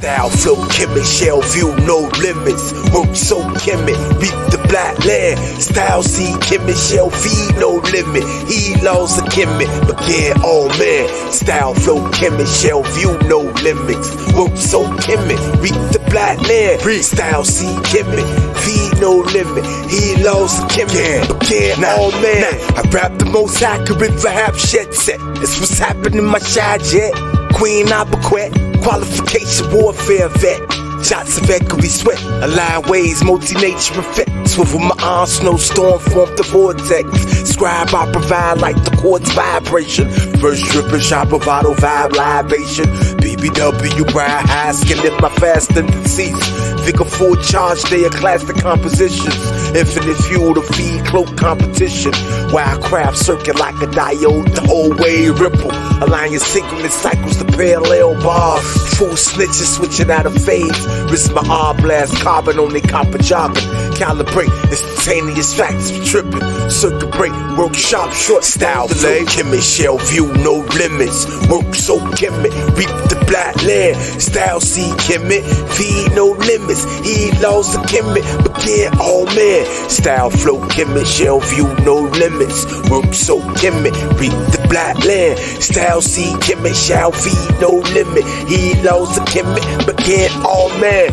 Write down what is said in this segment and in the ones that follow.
Style, flow, chemic, shell view, no limits. Work so chemic, reap the black land. Style, see, chemic, shell feed, no limit. He laws a chemic, begin all man. Style, flow, chemic, shell view, no limits. Work so chemic, reap the black land. Style, see, chemic, feed, no limit. He laws a chemic, begin all man. I rap the most accurate rap shit set. It's what's happening in my shy jet. Queen Aberquet, qualification warfare vet. Shots of echoey sweat, aligned ways, multi-nature effect. Swivel my arm, snowstorm, form the vortex. Scribe, I provide like the quartz vibration. First dripping, shop bravado, vibe, libation. BBW, ride high, skin at my fast tendencies. Vigor full charge, they are classic compositions. Infinite fuel to feed cloak competition. Wild craft circuit like a diode, the whole way ripple. Aligning synchronous cycles to parallel bars. Full snitches switching out of phase. Risk my R blast, carbon on they copper jogging. Calibrate, instantaneous facts for tripping. Circuit break, work sharp, short style, flow, chemic, shell view, no limits. Work so chemic, reap the black land. Style, see chemic, feed, no limits. He laws a chemic, begin all man. Style, flow, chemic, shell view, no limits. Work so chemic, reap the black land. Style, see chemic, shall feed, no limit. He laws a chemic, begin all man.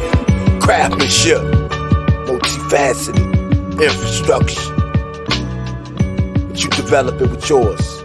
Craftsmanship, multifaceted, infrastructure. But you develop it with yours.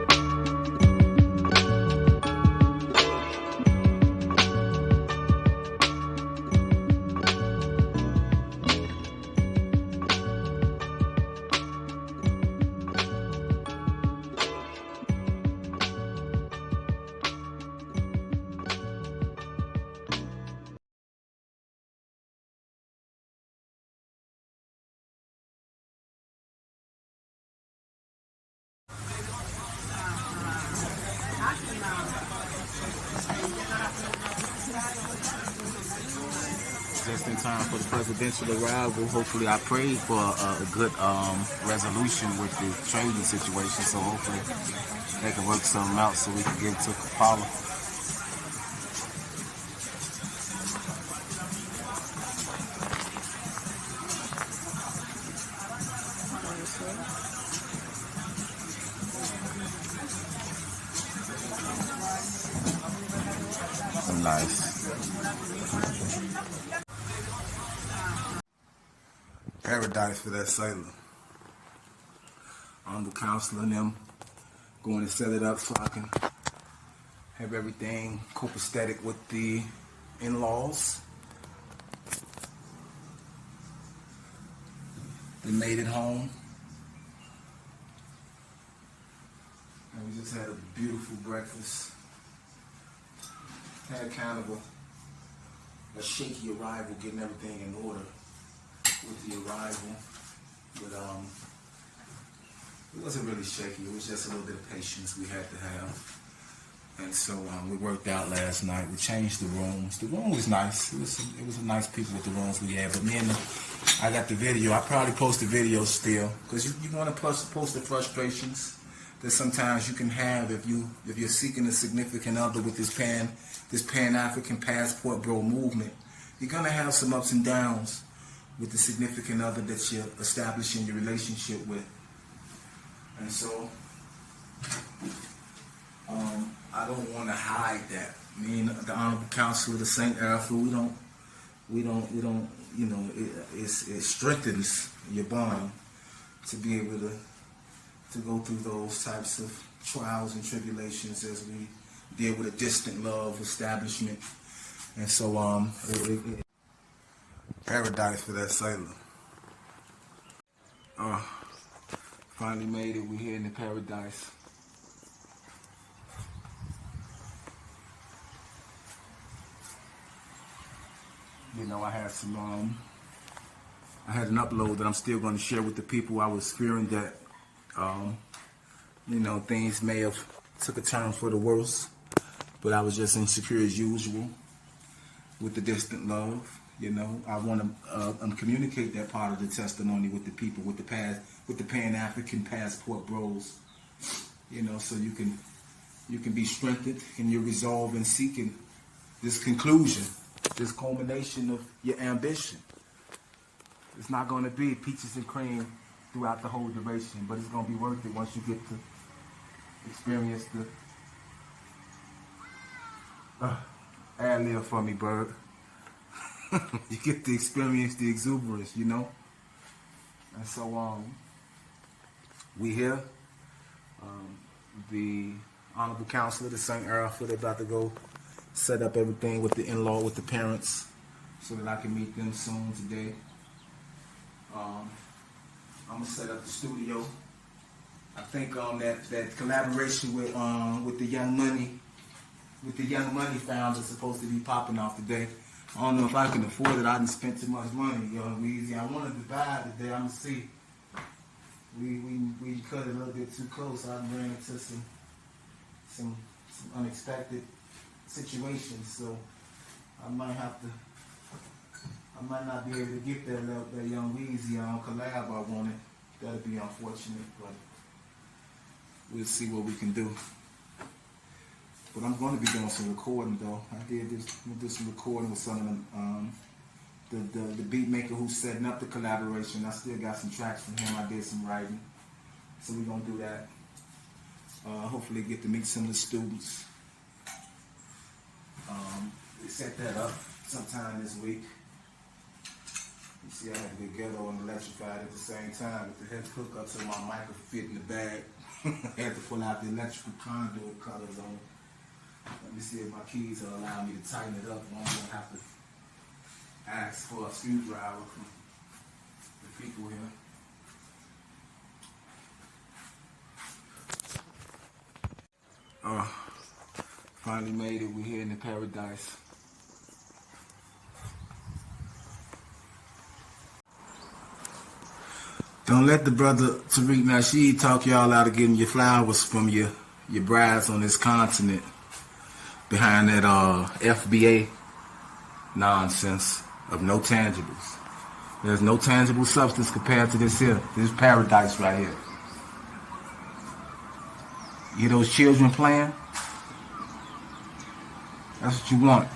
Just in time for the presidential arrival. Hopefully, I prayed for a good resolution with the trading situation. So hopefully, they can work something out so we can get to Kampala. Nice. Paradise for that sailor. Honorable Councillor and them going to set it up so I can have everything copacetic with the in-laws. They made it home. And we just had a beautiful breakfast. Had kind of a shaky arrival, getting everything in order with the arrival, but it wasn't really shaky. It was just a little bit of patience we had to have, and so we worked out last night. We changed the rooms. The room was nice. It was a nice people with the rooms we had. But I got the video. I probably post the video still because you want to post the frustrations that sometimes you can have if you're seeking a significant other with this Pan-African passport bro movement. You're gonna have some ups and downs with the significant other that you're establishing your relationship with. And so, I don't want to hide that. Me and the Honorable Councillor of the Saint Arafah, we don't, you know, it strengthens your bond to be able to go through those types of trials and tribulations as we deal with a distant love establishment. And so, paradise for that sailor. Finally made it. We're here in the paradise. You know, I had an upload that I'm still going to share with the people. I was fearing that, you know, things may have took a turn for the worse, but I was just insecure as usual with the distant love. You know, I want to communicate that part of the testimony with the people, with the Pan-African passport bros. You know, so you can be strengthened in your resolve in seeking this conclusion just culmination of your ambition. It's not going to be peaches and cream throughout the whole duration, but it's going to be worth it once you get to experience the ad-lib for me, Bird. You get to experience the exuberance, you know. And so we here. The Honorable Councillor, the Saint Arafah, they're about to go set up everything with the in-law, with the parents, so that I can meet them soon today. I'm gonna set up the studio. I think that collaboration with the Young Money found is supposed to be popping off today. I don't know if I can afford it. I didn't spend too much money, Weezy. I wanted to buy it today. I'm gonna see. We cut it a little bit too close. I ran into some unexpected situations, so I might not be able to get that Young Weezy on collab I wanted. That'll be unfortunate, but we'll see what we can do. But I'm going to be doing some recording though. I did do some recording with some of them. The beat maker who's setting up the collaboration. I still got some tracks from him. I did some writing, so we're gonna do that. Hopefully get to meet some of the students. We set that up sometime this week. You see, I had to get ghetto and electrified at the same time with the head hookup so my mic could fit in the bag. I had to pull out the electrical conduit colors on it. Let me see if my keys will allow me to tighten it up. I won't have to ask for a screwdriver from the people here. Finally made it. We're here in the paradise. Don't let the brother Tariq Nasheed talk y'all out of getting your flowers from your brides on this continent behind that FBA nonsense of no tangibles. There's no tangible substance compared to this here. This paradise right here. You hear those children playing? That's what you want.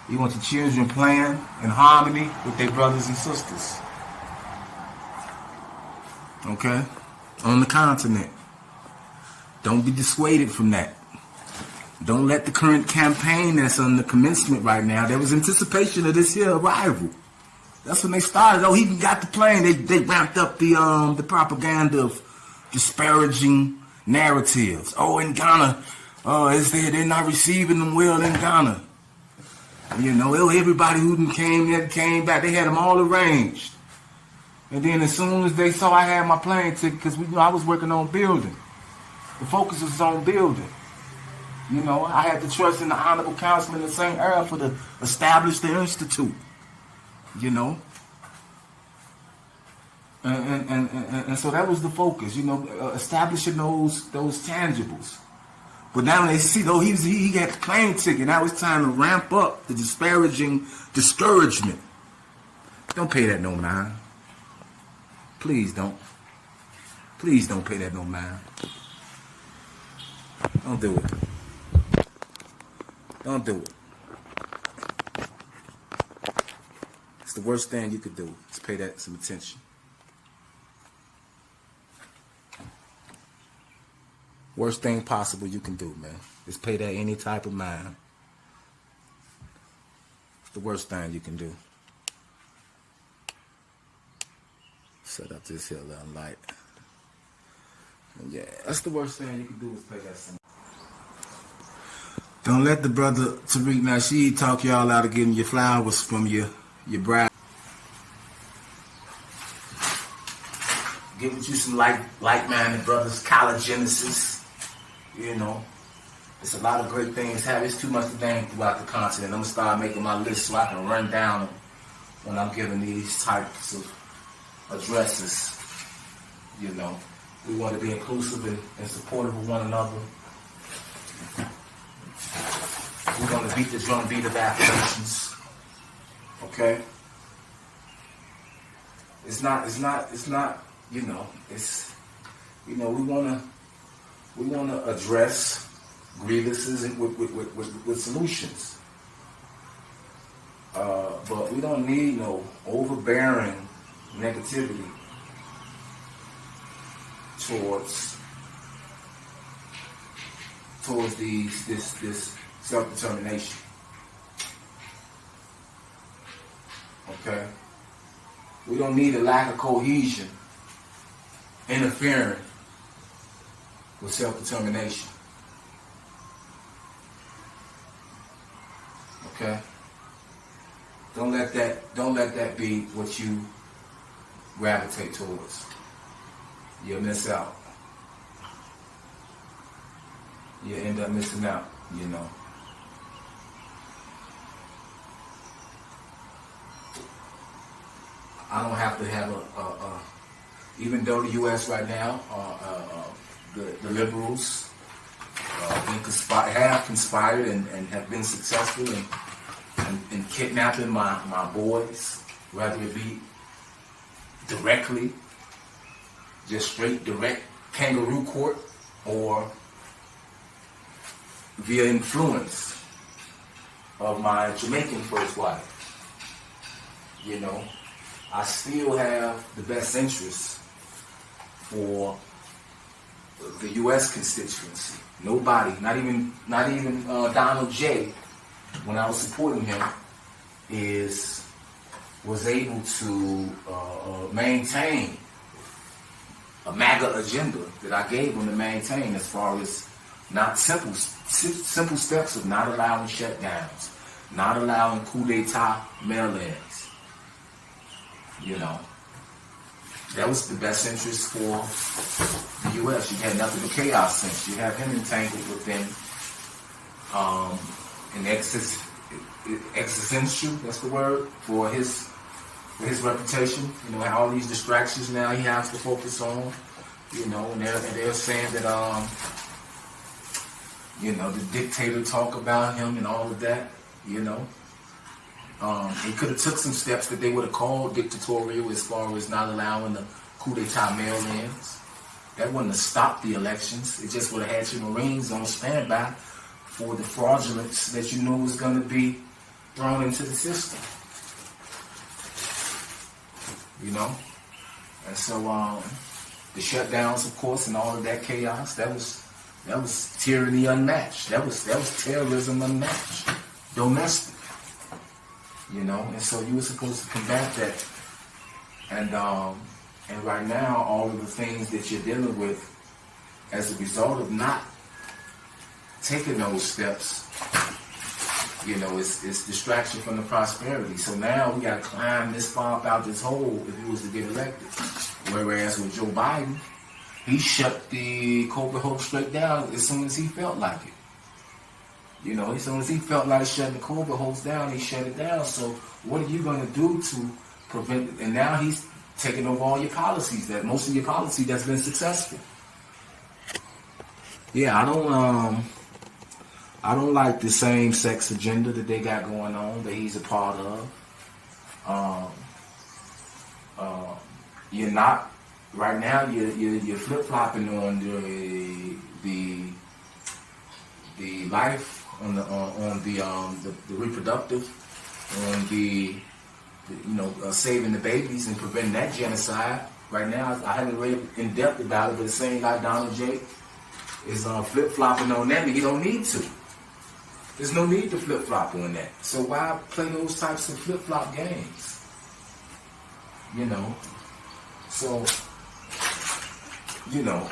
You want the children playing in harmony with their brothers and sisters. Okay? On the continent. Don't be dissuaded from that. Don't let the current campaign that's on the commencement right now, there was anticipation of this here arrival. That's when they started. Oh, he even got the plane. They ramped up the propaganda of disparaging narratives. Oh, in Ghana, they're not receiving them well in Ghana. You know, everybody who came back. They had them all arranged. And then as soon as they saw I had my plane ticket, because I was working on building. The focus was on building. You know, I had to trust in the Honorable Councillor of Saint Arafah to establish the institute. You know, and so that was the focus. You know, establishing those tangibles. But now they see, though, he got the plane ticket. Now it's time to ramp up the disparaging discouragement. Don't pay that no mind. Please don't. Please don't pay that no mind. Don't do it. Don't do it. It's the worst thing you could do, is pay that some attention. Worst thing possible you can do, man, is pay that any type of mind. It's the worst thing you can do. Set up this here little light. And yeah, that's the worst thing you can do, is pay that some. Don't let the brother Tariq Nasheed talk y'all out of getting your flowers from your bride. Get with you some like-minded brothers, college genesis. You know, it's a lot of great things happening. It's too much to name throughout the continent. I'm gonna start making my list so I can run down them when I'm giving these types of addresses. You know, we want to be inclusive and supportive of one another. We want to beat the drum beat of affirmations. Okay? It's not, you know, it's, you know, we want to address grievances with solutions. But we don't need no overbearing negativity towards this self-determination. Okay? We don't need a lack of cohesion interfering with self-determination. Okay? Don't let that be what you gravitate towards. You'll miss out. You end up missing out, you know. I don't have to have even though the U.S. right now, the liberals have conspired and have been successful in kidnapping my boys, whether it be directly, just straight direct kangaroo court, or via influence of my Jamaican first wife. You know, I still have the best interests for the U.S. constituency. Nobody, not even Donald J., when I was supporting him, was able to maintain a MAGA agenda that I gave him to maintain, as far as not simple steps of not allowing shutdowns, not allowing coup d'etat mail-ins. You know, that was the best interest for the U.S. You had nothing but chaos since you have him entangled within an existential, that's the word, for his reputation. You know, all these distractions now he has to focus on. You know, and they're saying that you know, the dictator talk about him and all of that. You know, he could have took some steps that they would have called dictatorial, as far as not allowing the coup d'etat mail-ins. That wouldn't have stopped the elections. It just would have had your Marines on standby for the fraudulence that you knew was going to be thrown into the system. You know? And so the shutdowns, of course, and all of that chaos, that was tyranny unmatched. That was terrorism unmatched. Domestic. You know? And so you were supposed to combat that. And right now, all of the things that you're dealing with as a result of not taking those steps, you know, it's distraction from the prosperity. So now we got to climb this far up out this hole if he was to get elected. Whereas with Joe Biden, he shut the Cobra Hope straight down as soon as he felt like it. You know, as soon as he felt like shutting the Cobra Hopes down, he shut it down. So what are you going to do to prevent it? And now he's taking over all your policies, that most of your policy that's been successful. Yeah, I don't like the same-sex agenda that they got going on, that he's a part of. You're not right now. You're flip-flopping on the life, on the reproductive, on the you know, saving the babies and preventing that genocide. Right now, I haven't read in depth about it, but it's saying like Donald J. is flip-flopping on that, and he don't need to. There's no need to flip-flop on that. So why play those types of flip-flop games? You know? So, you know,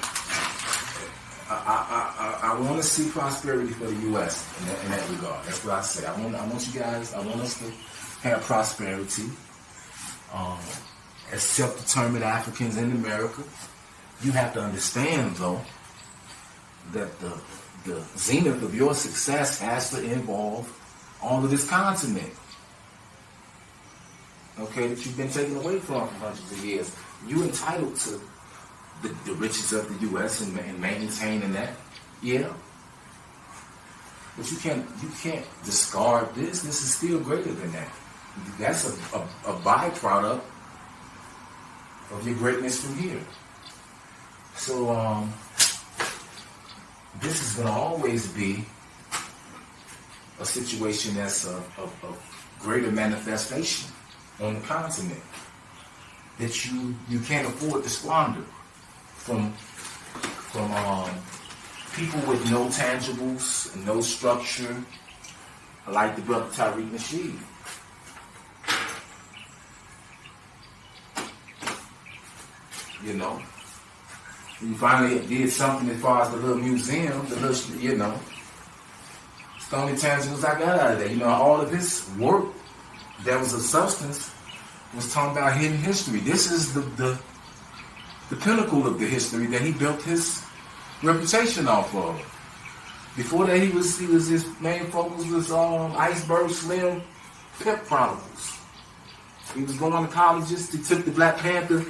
I want to see prosperity for the U.S. in that regard. That's what I say. I want us to have prosperity as self-determined Africans in America. You have to understand, though, that the zenith of your success has to involve all of this continent, okay, that you've been taken away from for hundreds of years. You're entitled to the riches of the U.S. and maintaining that, yeah. But you can't discard this. This is still greater than that. That's a byproduct of your greatness from here. So this is going to always be a situation that's of greater manifestation on the continent that you can't afford to squander from people with no tangibles and no structure, like the brother Tariq Nasheed. You know, we finally did something as far as the little museum, the little, you know, it's the only tangibles I got out of there. You know, all of this work that was a substance was talking about hidden history. This is the pinnacle of the history that he built his reputation off of. Before that, his main focus was on Iceberg Slim Pimp Chronicles. He was going to colleges. He took the Black Panther,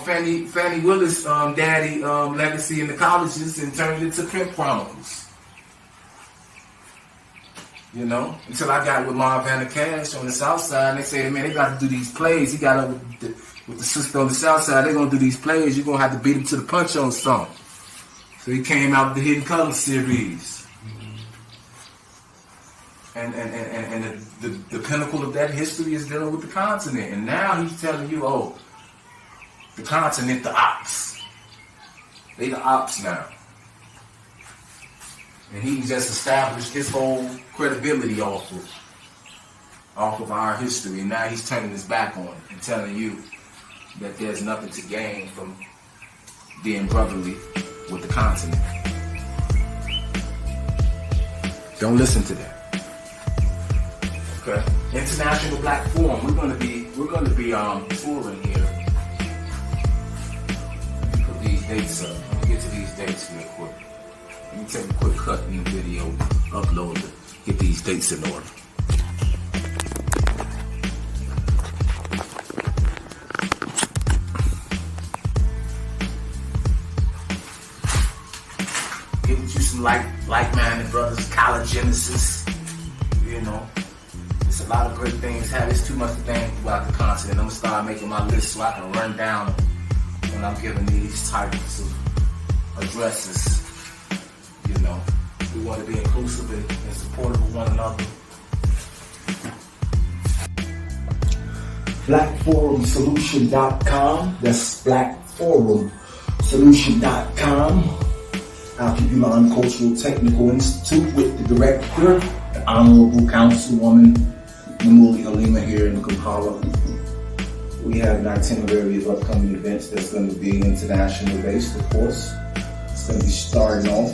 Fannie Willis daddy legacy in the colleges and turned it into Pimp Chronicles. You know, until I got with Marvin Cash on the South Side, and they said, man, they got to do these plays. He got up with the sister on the South Side. They're gonna do these plays. You're gonna have to beat him to the punch on something. So he came out with the Hidden Color series, and the pinnacle of that history is dealing with the continent. And now he's telling you, oh, the continent, the ops. They the ops now. And he just established his whole credibility off of our history. And now he's turning his back on it and telling you that there's nothing to gain from being brotherly with the continent. Don't listen to that. Okay? International Black Forum. We're gonna be touring here. Let me put these dates up. Let me get to these dates real quick. Let me take a quick cut in the video, upload it, get these dates in order. Get with you some like-minded brothers, college genesis, you know. It's a lot of great things. It's too much to think about the continent. I'm gonna start making my list so I can run down when I'm giving these types of addresses. You know, we want to be inclusive and supportive of one another. BlackForumSolution.com. That's BlackForumSolution.com. Alkebulan Cultural Technical Institute with the director, the Honorable Councilwoman Namuli Halima here in Kampala. We have an itinerary of upcoming events that's going to be international based, of course. It's going to be starting off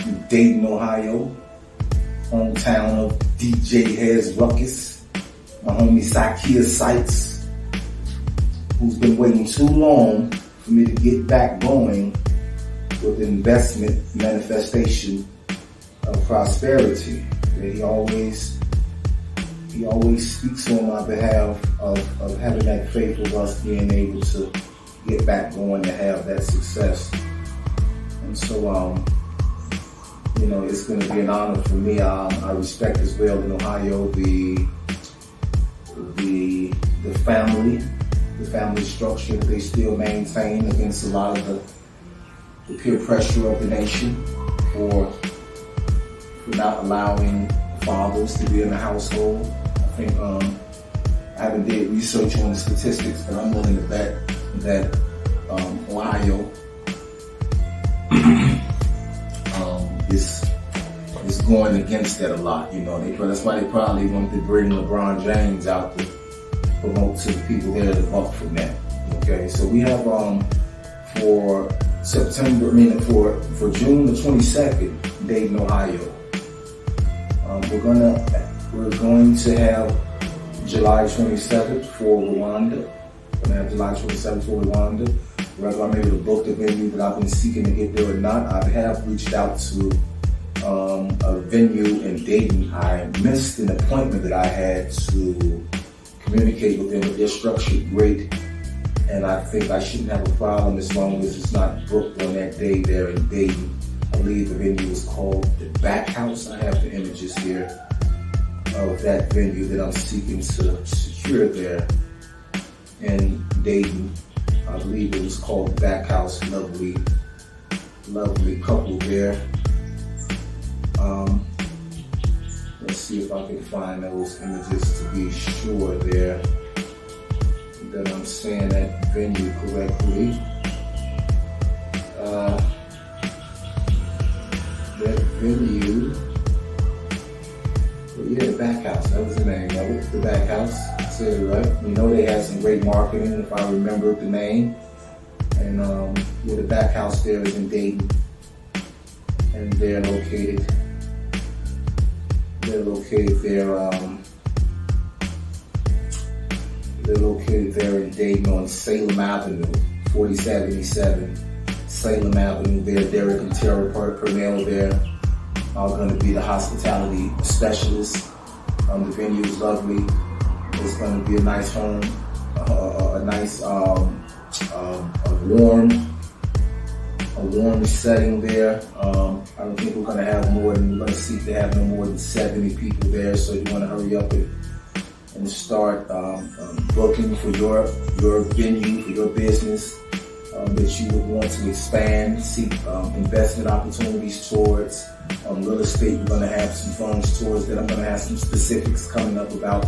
in Dayton, Ohio, hometown of DJ Hez Ruckus, my homie Sakia Sites, who's been waiting too long for me to get back going with investment manifestation of prosperity. That he always speaks on my behalf of having that faith of us being able to get back going to have that success. And so, you know, it's going to be an honor for me. I respect as well in Ohio the family structure that they still maintain against a lot of the peer pressure of the nation for not allowing fathers to be in the household. I think I haven't did research on the statistics, but I'm willing to bet that Ohio is going against that a lot. You know, that's why they probably wanted to bring LeBron James out to promote to the people there to bump from that. Okay, so we have for June the 22nd, Dayton, Ohio. We're going to have July 27th for Rwanda. We're going to have July 27th for Rwanda. Whether I'm able to book the venue that I've been seeking to get there or not, I have reached out to a venue in Dayton. I missed an appointment that I had to communicate with them, but they're structured great. And I think I shouldn't have a problem as long as it's not booked on that day there in Dayton. I believe the venue is called the Back House. I have the images here of that venue that I'm seeking to secure there in Dayton. I believe it was called the Back House. Lovely couple there. Let's see if I can find those images to be sure there that I'm saying that venue correctly. That venue, well, yeah, the Back House, that was the name of it, the Back House, I said it right. You know they had some great marketing, if I remember the name. And yeah, the Back House there is in Dayton. And they're located there, they're located there in Dayton on Salem Avenue, 4077 Salem Avenue. There, Derek and Tara Purnell there are going to be the hospitality specialists. The venue is lovely. It's going to be a nice home, a nice, a warm setting there. I don't think we're going to have we're going to seek to have no more than 70 people there. So you want to hurry up and start booking for your venue, for your business that you would want to expand, seek investment opportunities towards. Real estate, we're going to have some funds towards that. I'm going to have some specifics coming up about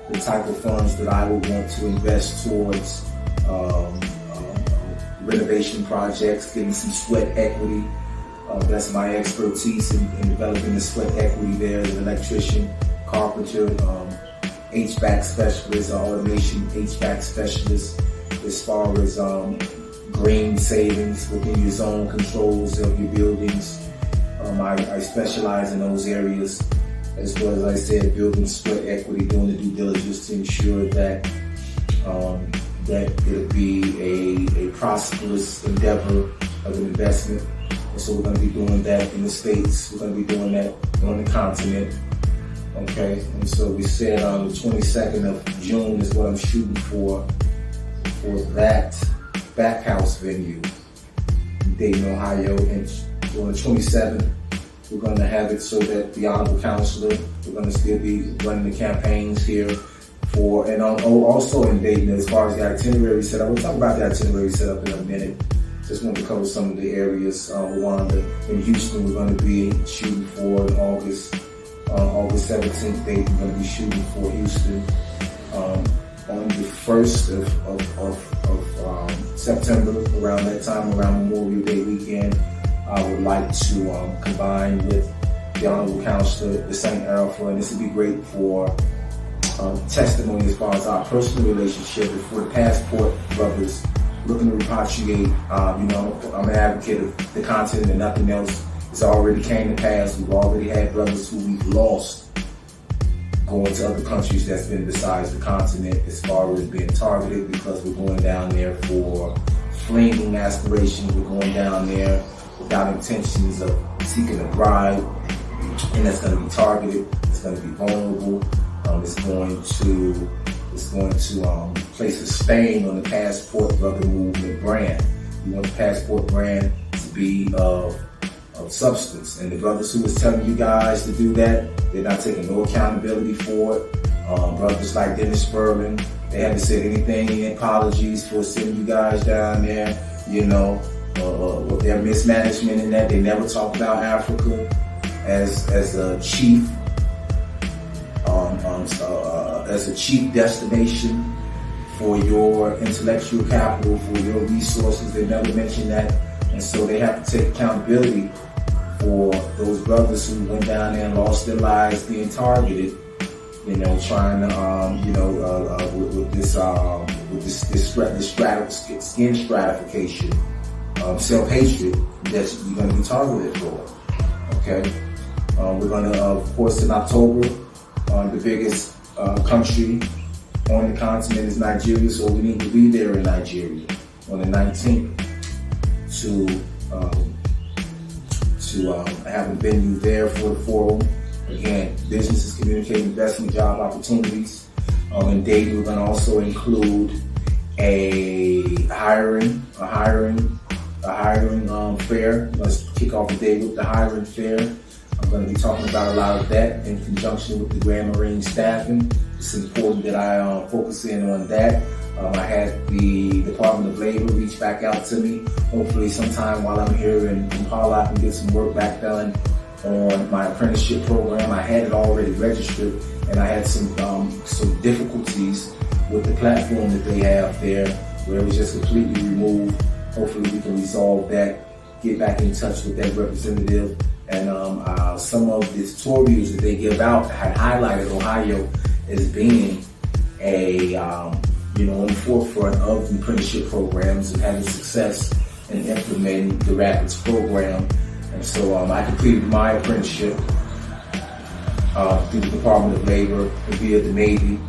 the type of funds that I would want to invest towards renovation projects, getting some sweat equity. That's my expertise in developing the sweat equity there, as an electrician, carpenter, HVAC specialist, automation HVAC specialist, as far as green savings within your zone controls of your buildings. I specialize in those areas, as well as I said, building sweat equity, doing the due diligence to ensure that that it'll be a prosperous endeavor of an investment. And so we're going to be doing that in the States. We're going to be doing that on the continent. Okay, and so we said on the 22nd of June is what I'm shooting for that Back House venue in Dayton, Ohio. And on the 27th, we're going to have it so that the Honorable Councillor, we're going to still be running the campaigns here for, and also in Dayton, as far as the itinerary setup. We'll talk about the itinerary setup in a minute. Just want to cover some of the areas. Rwanda. In Houston, we're going to be shooting for in August 17th date. We're going to be shooting for Houston. On the 1st of September, around that time, around Memorial Day weekend, I would like to combine with the Honorable Councillor, the Saint Arafah, and this would be great for testimony as far as our personal relationship and for the passport brothers looking to repatriate. I'm an advocate of the continent and nothing else. It's already came to pass. We've already had brothers who we've lost going to other countries that's been besides the continent, as far as being targeted because we're going down there for fleeing aspirations. We're going down there without intentions of seeking a bride, and that's going to be targeted. It's going to be vulnerable. It's going to place a stain on the passport brother movement brand. We want the passport brand to be of substance, and the brothers who was telling you guys to do that, they're not taking no accountability for it. Brothers like Dennis Furman, they haven't said anything, any apologies for sending you guys down there. With their mismanagement in that, they never talk about Africa as a chief destination for your intellectual capital, for your resources. They never mention that, and so they have to take accountability for those brothers who went down there and lost their lives being targeted. Trying to with this skin stratification, self-hatred that you're going to be targeted for. Okay, we're going to, of course, in October, the biggest country on the continent is Nigeria, so we need to be there in Nigeria on the 19th to have a venue there for the forum. Again, businesses, communicating, investment, job opportunities. In Dayton, we're going to also include a hiring fair. Let's kick off the day with the hiring fair. I'm going to be talking about a lot of that in conjunction with the Grand Marine staffing. It's important that I focus in on that. I had the Department of Labor reach back out to me. Hopefully sometime while I'm here in Kampala, I can get some work back done on my apprenticeship program. I had it already registered, and I had some difficulties with the platform that they have there, where it was just completely removed. Hopefully we can resolve that, get back in touch with that representative. And some of the tutorials that they give out had highlighted Ohio as being a, on the forefront of the apprenticeship programs and having success in implementing the Rapids program. And so I completed my apprenticeship through the Department of Labor via the Navy.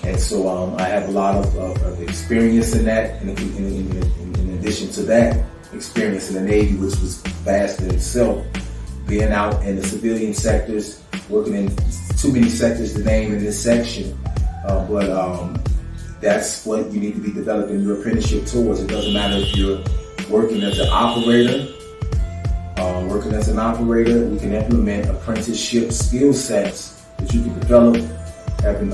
And so I have a lot of experience in that. And in addition to that, experience in the Navy, which was vast in itself, being out in the civilian sectors, working in too many sectors to name in this section. But that's what you need to be developing your apprenticeship towards. It doesn't matter if you're working as an operator. We can implement apprenticeship skill sets that you can develop, having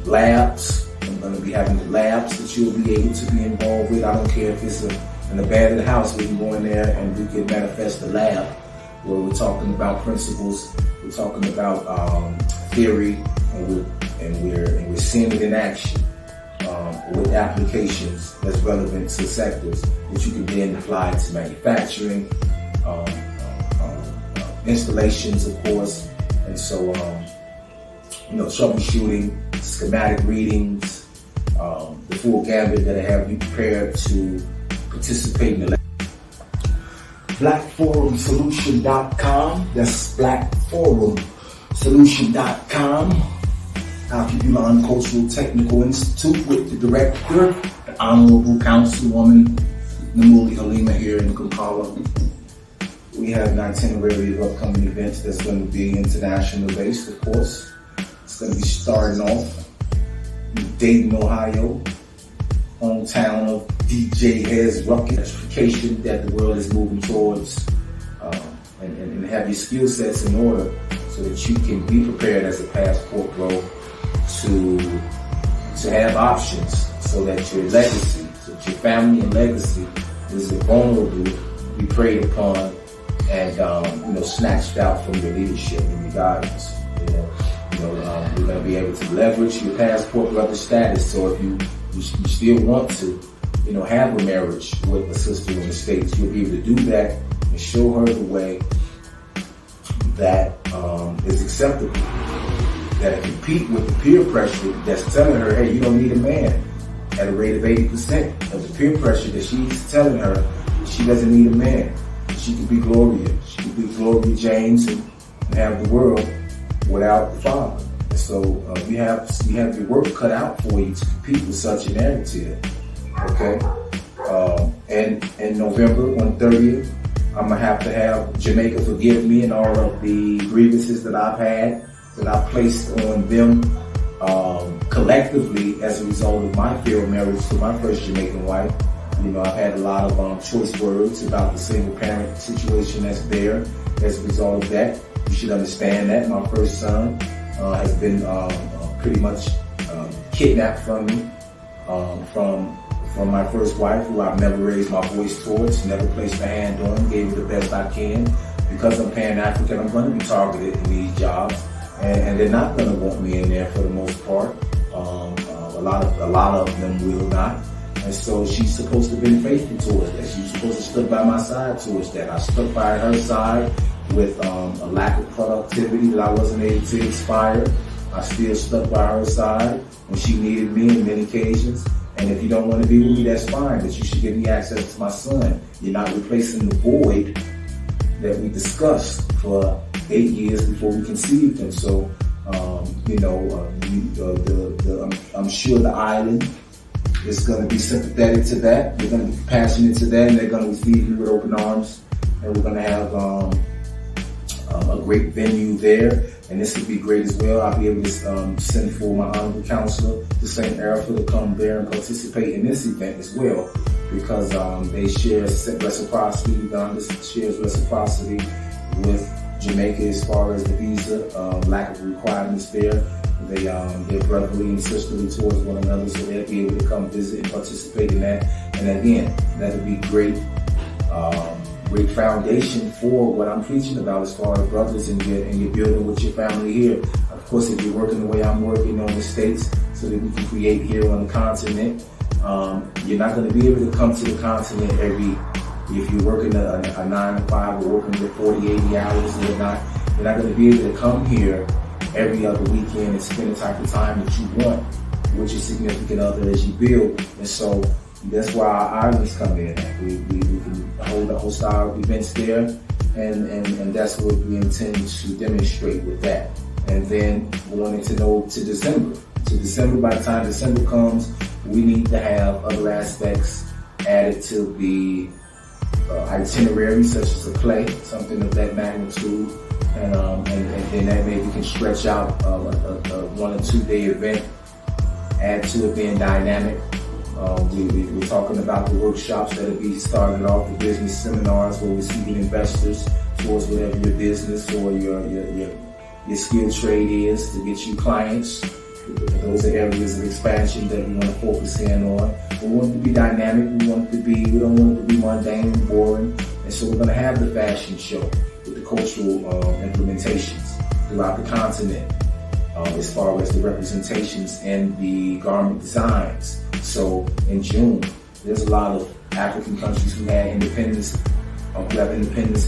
labs. I'm going to be having the labs that you'll be able to be involved with. I don't care if it's in the abandoned house, we can go in there and we can manifest the lab, where we're talking about principles, we're talking about theory, and we're seeing it in action with applications that's relevant to sectors that you can then apply to manufacturing, installations, of course, and so troubleshooting, schematic readings, the full gambit that I have you prepared to participate in the BlackForumSolution.com. That's BlackForumSolution.com. Alkebulan Cultural Technical Institute with the director, the Honorable Councilwoman Namuli Halima here in Kampala. We have an itinerary of upcoming events that's going to be international based, of course. It's going to be starting off in Dayton, Ohio, hometown of DJ Hez Ruckus. Education that the world is moving towards, and have your skill sets in order so that you can be prepared as a passport bro to have options, so that your legacy, so that your family and legacy is vulnerable, be preyed upon, and snatched out from your leadership and your guidance. We're going to be able to leverage your passport brother status. So if you still want to, have a marriage with a sister in the States, you'll be able to do that and show her the way that is acceptable, that compete with the peer pressure that's telling her, hey, you don't need a man, at a rate of 80% of the peer pressure that she's telling her she doesn't need a man. She could be Gloria. She could be Gloria James and have the world without the father. And so you have your work cut out for you to compete with such a narrative. Okay? And in November, on 30th, I'm going to have Jamaica forgive me and all of the grievances that I've had, that I've placed on them collectively as a result of my failed marriage to my first Jamaican wife. I've had a lot of choice words about the single parent situation that's there as a result of that. You should understand that. My first son has been pretty much kidnapped from me, from my first wife, who I've never raised my voice towards, never placed a hand on, gave her the best I can. Because I'm Pan-African, I'm going to be targeted in these jobs, and they're not going to want me in there for the most part. A lot of them will not. And so she's supposed to have been faithful towards that. She's supposed to have stood by my side towards that. I stuck by her side with a lack of productivity that I wasn't able to inspire. I still stuck by her side when she needed me in many occasions. And if you don't want to be with me, that's fine, but you should give me access to my son. You're not replacing the void that we discussed for 8 years before we conceived him. So, I'm sure the island is going to be sympathetic to that. They're going to be compassionate to that, and they're going to receive me with open arms. And we're going to have a great venue there, and this would be great as well. I'll be able to send for my Honorable Councillor to Saint Arafah to come there and participate in this event as well, because they share reciprocity. Uganda shares reciprocity with Jamaica as far as the visa, lack of requirements there. They're brotherly and sisterly towards one another, so they'll be able to come visit and participate in that. And again, that'll be great great foundation for what I'm preaching about as far as brothers and you're building with your family here. Of course, if you're working the way I'm working on the States so that we can create here on the continent, you're not going to be able to come to the continent if you're working a 9 to 5 or working with 40, 80 hours and whatnot, you're not going to be able to come here every other weekend and spend the type of time that you want with your significant other as you build. And so that's why our islands come in. We can host our events there, and that's what we intend to demonstrate with that. And then going into December. To December, by the time December comes, we need to have other aspects added to the itinerary, such as a play, something of that magnitude, and then that maybe can stretch out a 1 or 2 day event, add to it being dynamic. We're talking about the workshops that'll be started off, the business seminars where we're seeking investors towards whatever your business or your skill trade is to get you clients. Those are areas of expansion that we want to focus in on. We want it to be dynamic. We don't want it to be mundane and boring. And so we're going to have the fashion show with the cultural implementations throughout the continent, as far as the representations and the garment designs. So in June, there's a lot of African countries who have independence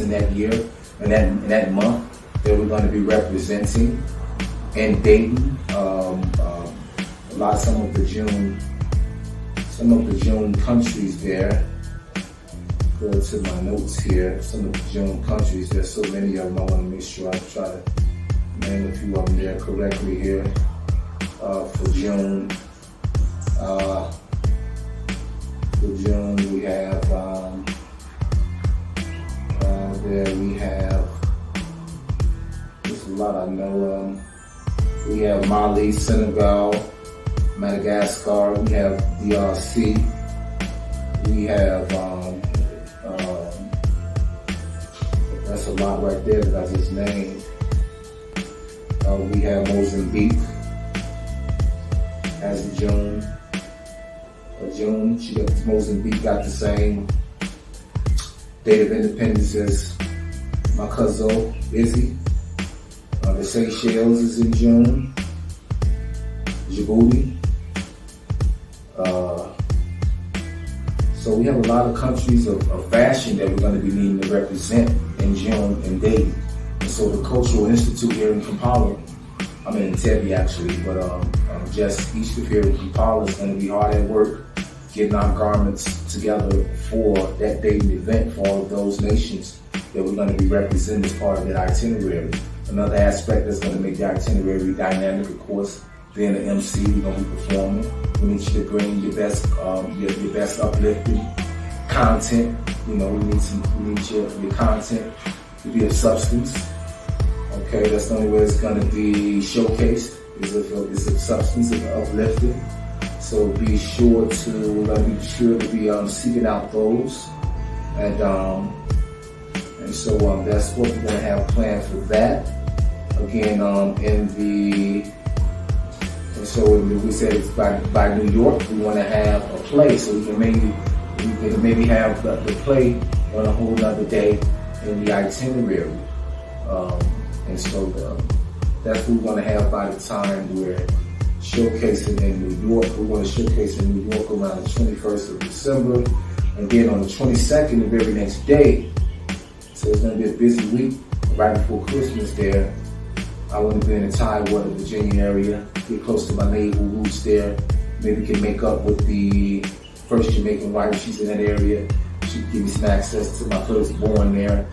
in that year, in that month that we're going to be representing. In Dayton, some of the June countries there. Go to my notes here. Some of the June countries. There's so many of them. I want to make sure I try to name a few of them there correctly here. For June, we have there's a lot I know. We have Mali, Senegal, Madagascar. We have DRC. We have that's a lot right there that I just named. We have Mozambique as of June. Mozambique got the same date of independence as my cousin Izzy. The Seychelles is in June. Djibouti. So we have a lot of countries of fashion that we're going to be needing to represent in June and Dayton. And so the Cultural Institute here in Kampala, I'm in Ethiopia actually, but just east of here in Kampala is going to be hard at work getting our garments together for that Dayton event for all of those nations that we're going to be representing as part of that itinerary. Another aspect that's going to make the itinerary dynamic, of course, being an MC, we're going to be performing. We need you to bring your best uplifting content. We need your content to be of substance. Okay, that's the only way it's going to be showcased. Is of substance, of uplifting. So be sure to be seeking out those, and so that's what we're going to have planned for that. Again, so we said it's by New York. We want to have a play, so we can maybe have the play on a whole other day in the itinerary. And so that's what we want to have by the time we're showcasing in New York. We want to showcase in New York around the 21st of December, and then on the 22nd, the very next day. So it's going to be a busy week right before Christmas there. I want to be in the Tidewater, Virginia area, get close to my naval roots there. Maybe can make up with the first Jamaican wife. She's in that area. She can give me some access to my firstborn there.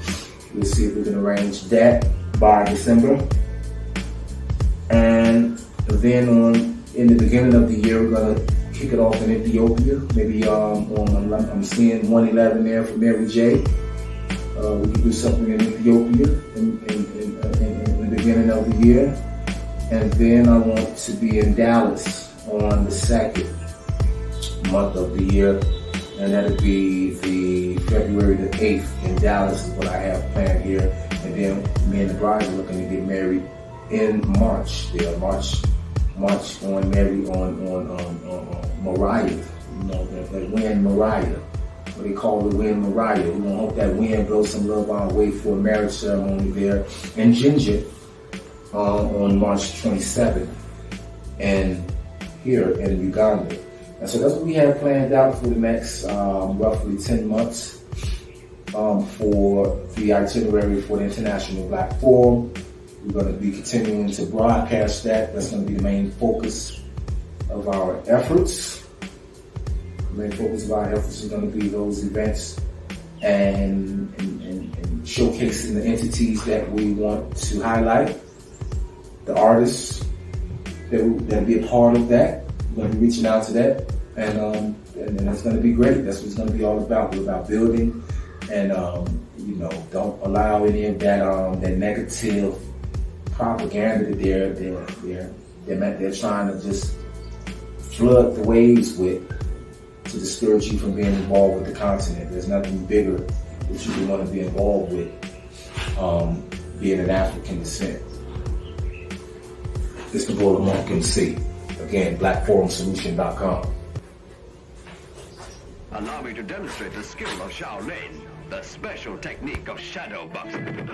We'll see if we can arrange that by December. And then in the beginning of the year, we're going to kick it off in Ethiopia. Maybe I'm seeing 111 there for Mary J. We can do something in Ethiopia in the beginning of the year. And then I want to be in Dallas on the 2nd month of the year. And that'll be the February the 8th in Dallas is what I have planned here. And then me and the bride are looking to get married in March. Yeah, March on Moriah. You know, that wind Moriah. what they call the Wind Mariah. We're gonna hope that wind blows some love our way for a marriage ceremony there in Jinja on March 27th, and here in Uganda. And so that's what we have planned out for the next roughly 10 months for the itinerary for the International Black Forum. We're going to be continuing to broadcast that. That's going to be the main focus of our efforts. The main focus of our efforts is going to be those events and showcasing the entities that we want to highlight, the artists that'll be a part of that. We're going to be reaching out to that, and that's going to be great. That's what it's going to be all about. We're about building, and don't allow any of that negative propaganda that they're trying to just flood the waves with to discourage you from being involved with the continent. There's nothing bigger that you would want to be involved with, being an African descent. It's the Lord Monk MC. Again, blackforumsolution.com. Allow me to demonstrate the skill of Shaolin, the special technique of shadow boxing.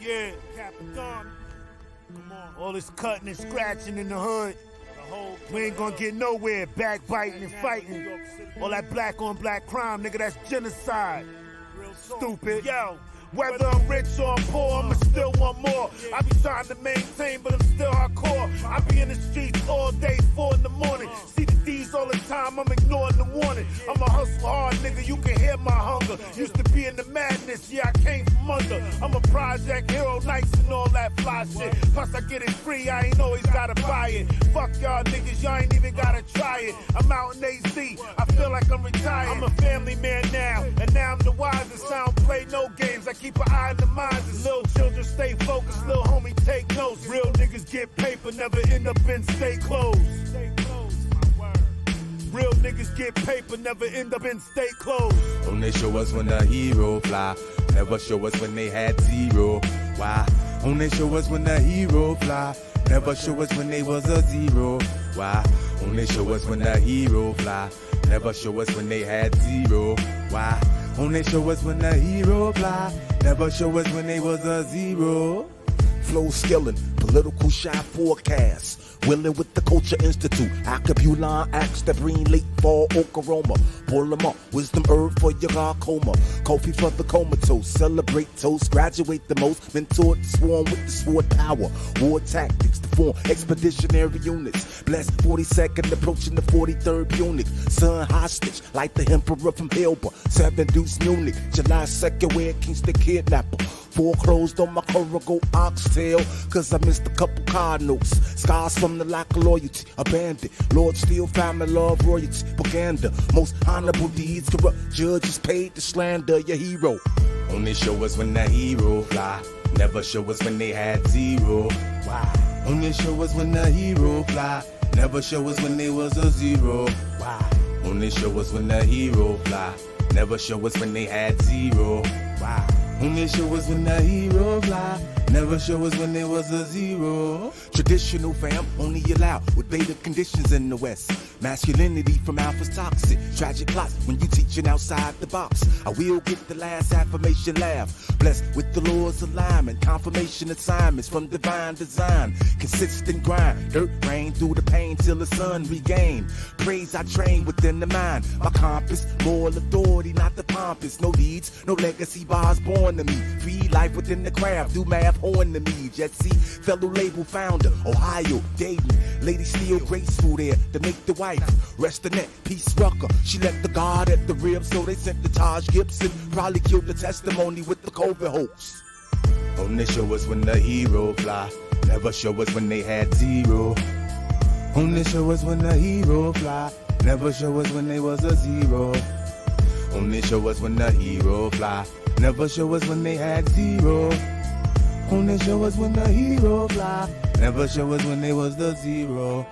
Yeah, Capitan. Come on. All this cutting and scratching in the hood. We ain't gonna get nowhere backbiting and fighting. All that black on black crime, nigga, that's genocide. Stupid. Yo. Whether I'm rich or I'm poor, I'ma still want more. I be trying to maintain, but I'm still hardcore. I be in the streets all day, 4 in the morning. See the D's all the time, I'm ignoring the warning. I'm a hustle hard, nigga, you can hear my hunger. Used to be in the madness, yeah, I came from under. I'm a project hero, nice and all that fly shit. Plus I get it free, I ain't always gotta buy it. Fuck y'all niggas, y'all ain't even gotta try it. I'm out in AZ, I feel like I'm retired. I'm a family man now, and now I'm the wisest. I don't play no games, I keep an eye on the minds. Little children stay focused, little homie take notes. Real niggas get paper, never end up in stay closed. Real niggas get paper, never end up in stay closed. Only show us when the hero fly, never show us when they had zero. Why? Only show us when the hero fly, never show us when they was a zero. Why? Only show us when the hero fly, never show us when they had zero. Why? Only show us when the hero fly, never show us when they was a zero. Flow skillin', political shy forecast. Willin' with the Culture Institute. Alkebulan acts that bring late fall oak aroma. Pull 'em up, wisdom herb for your glaucoma. Coffee for the comatose, celebrate toast. Graduate the most, mentored the swarm with the sword power. War tactics to form expeditionary units. Blessed 42nd approaching the 43rd Punic. Son hostage, like the emperor from Hilba. 7 Deuce Munich, July 2nd, where Kingston kidnapper. Foreclosed on my Corrigal oxtail, cause I missed a couple cardinals. Scars from the lack of loyalty, abandoned. Lord still family love royalty, propaganda. Most honorable deeds, corrupt judges paid to slander your hero. Only show us when the hero fly, never show us when they had zero. Why? Only show us when the hero fly, never show us when they was a zero. Why? Only show us when the hero fly, never show us when they had zero. Why? Only show us when the hero fly, never show us when there was a zero. Traditional fam, only allowed with beta conditions in the West. Masculinity from alpha's toxic. Tragic plots when you teaching outside the box. I will get the last affirmation laugh. Blessed with the Lord's alignment. Confirmation assignments from divine design. Consistent grind. Dirt rain through the pain till the sun regain. Praise I train within the mind. My compass, moral authority, not the pompous. No deeds, no legacy bars born to me. Free life within the craft. Do math on to me. Jesse, fellow label founder. Ohio, Dayton. Lady still graceful there to make the wife. Rest in that peace rucker. She left the guard at the rib, so they sent the Taj Gibson. Probably killed the testimony with the COVID hoax. Only show us when the hero fly, never show us when they had zero. Only show us when the hero fly, never show us when they was a zero. Only show us when the hero fly, never show us when they had zero. Only show us when the hero fly, never show us when they was the zero.